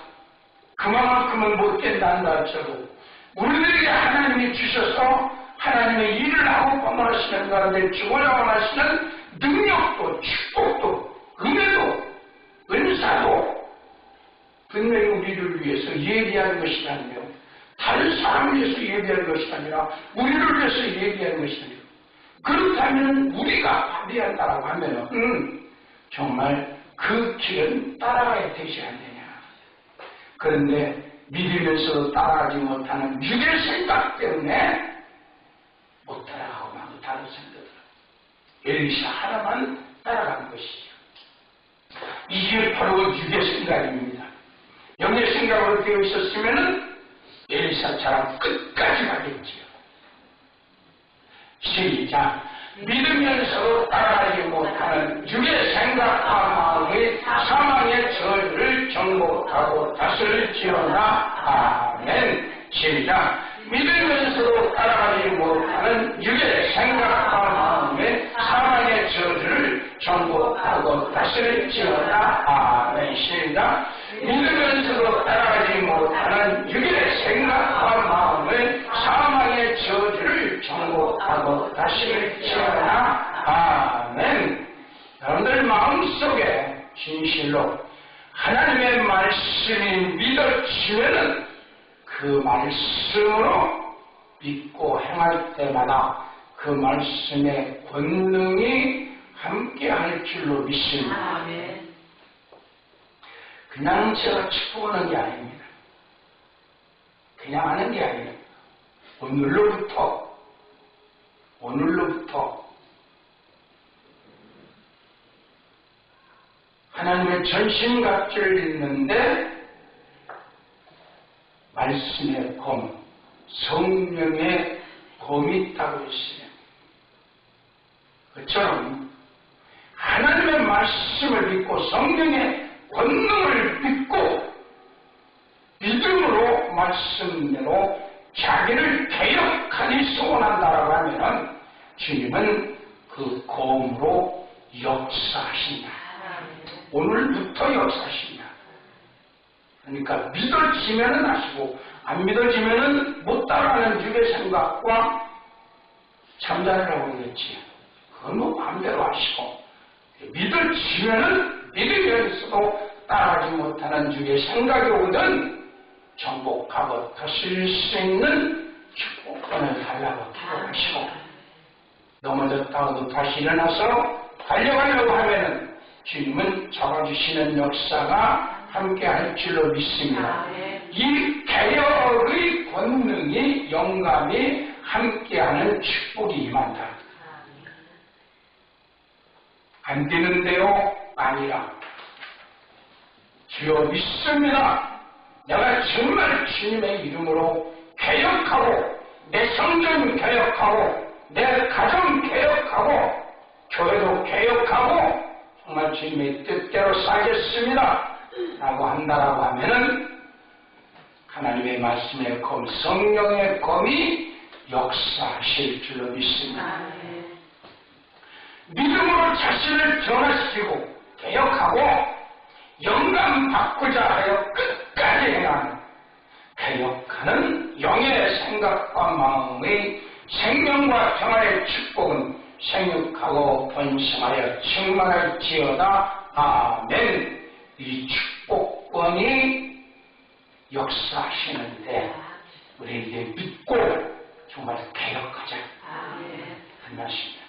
그만큼은 못 된다는 할지라도 우리들에게 하나님이 주셔서 하나님의 일을 하고 범하시는 가운데 주고자 원하시는 능력도 축복도 은혜도 은사도 분명히 우리를 위해서 예비한 것이 아니라 다른 사람을 위해서 예비한 것이 아니라 우리를 위해서 예비한 것이 아니라 그렇다면 우리가 받아야 한다고 하면 정말 그 길은 따라가야 되지 않느냐. 그런데 믿으면서도 따라가지 못하는 육의 생각 때문에 못 따라가고 나도 다른 생각들. 엘리사 하나만 따라간 것이죠. 이게 바로 육의 생각입니다. 영의 생각으로 되어 있었으면은 엘리사처럼 끝까지 가겠지요. 시작. 믿으면서도 따라가지 못하는 육의 생각과 마음의 사망의 저주를 정복하고 다스릴지어다. 아멘. 시작. 믿으면서도 따라가지 못하는 육의 생각과 마음의 사망의 저주를 정복하고 다스릴지어다. 아멘. 시작. 믿으면서도 따라가지 못하는 육의 생각과 마음의 사망의 저주를 정복하고 다스릴지어다. 아멘. 여러분들 마음속에 진실로 하나님의 말씀이 믿어지면은 그 말씀으로 믿고 행할 때마다 그 말씀의 권능이 함께 할 줄로 믿습니다. 아멘. 그냥 제가 축복하는 게 아닙니다. 그냥 하는 게 아니에요. 오늘로부터 하나님의 전신갑주를 입는데 말씀의 검, 성령의 검이 있다고 했어요. 그처럼 하나님의 말씀을 믿고 성령의 권능을 믿고 믿음으로 말씀대로 자기를 개혁하니 소원한다라고 하면은 주님은 그 검으로 역사하신다. 오늘부터 역사하신다. 그러니까 믿어지면은 하시고 안 믿어지면은 못 따라가는 육의 생각과 잠자리라고 그랬지. 그건 뭐 마음대로 하시고 믿어지면은 믿으면서도 따라가지 못하는 육의 생각이 오든 정복하고 다스릴 수 있는 축복권을 달라고 기도하시고 넘어졌다가도 다시 일어나서 달려가려고 하면은 주님은 잡아주시는 역사가 함께 할 줄로 믿습니다. 이 개혁의 권능이 영감이 함께하는 축복이 임한다. 안 되는데요? 아니라 주여 믿습니다. 내가 정말 주님의 이름으로 개혁하고 내 성전 개혁하고 내 가정 개혁하고 교회도 개혁하고 정말 주님의 뜻대로 살겠습니다 라고 한다라고 하면은 하나님의 말씀의 검, 성령의 검이 역사하실 줄로 믿습니다. 믿음으로 자신을 변화시키고 개혁하고 영감 바꾸자 하여 끝까지 행하는 개혁하는 영의 생각과 마음의 생명과 평화의 축복은 생육하고 번성하여 충만할지어다. 아멘. 이 축복권이 역사하시는데 우리 이제 믿고 정말 개혁하자 한 말씀입니다.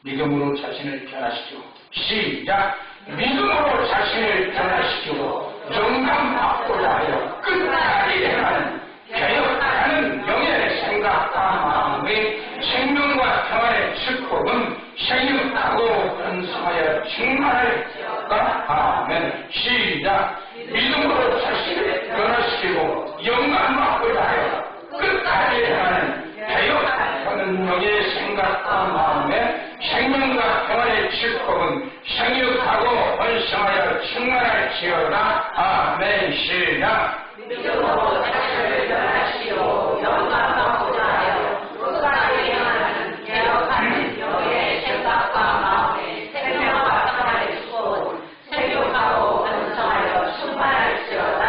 믿음으로 자신을 변화시키고 시작. 믿음으로 자신을 변화시키고 영감 바꾸자 하여 끝까지 행하는 개혁하는 영의 생각과 마음의 생명과 평화의 축복은 생육하고 번성하여 충만할지어다. 아멘. 시작. 믿음으로 자신을 변화시키고 영감 바꾸자 하여 끝까지 행하는 개혁하는 영의 생각과 마음의 생명과 평화의 축복은 생육하고 번성하여 충만할지어다. 아멘. 시작. 믿음으로 자신을 변화시키고 영감 바꾸자 하여 끝까지 행하는 개혁하는 영의 생각과 마음의 생명과 평화의 축복은 생육하고 번성하여 충만할지어다.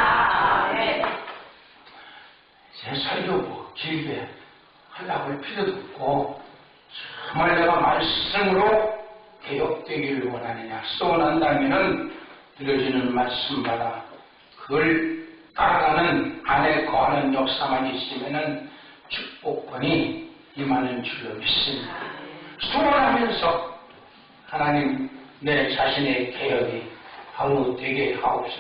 아멘. 제 설교 뭐 길게 하려고 할 필요도 없고 정말 내가 말씀으로 개혁되기를 원하느냐 소원한다면은 들려지는 말씀마다 그걸 따라가는 안에 거하는 역사만 있으면은 축복권이 임하는 줄로 믿습니다. 소원하면서 하나님 내 자신의 개혁이 아무 되게 하옵소서.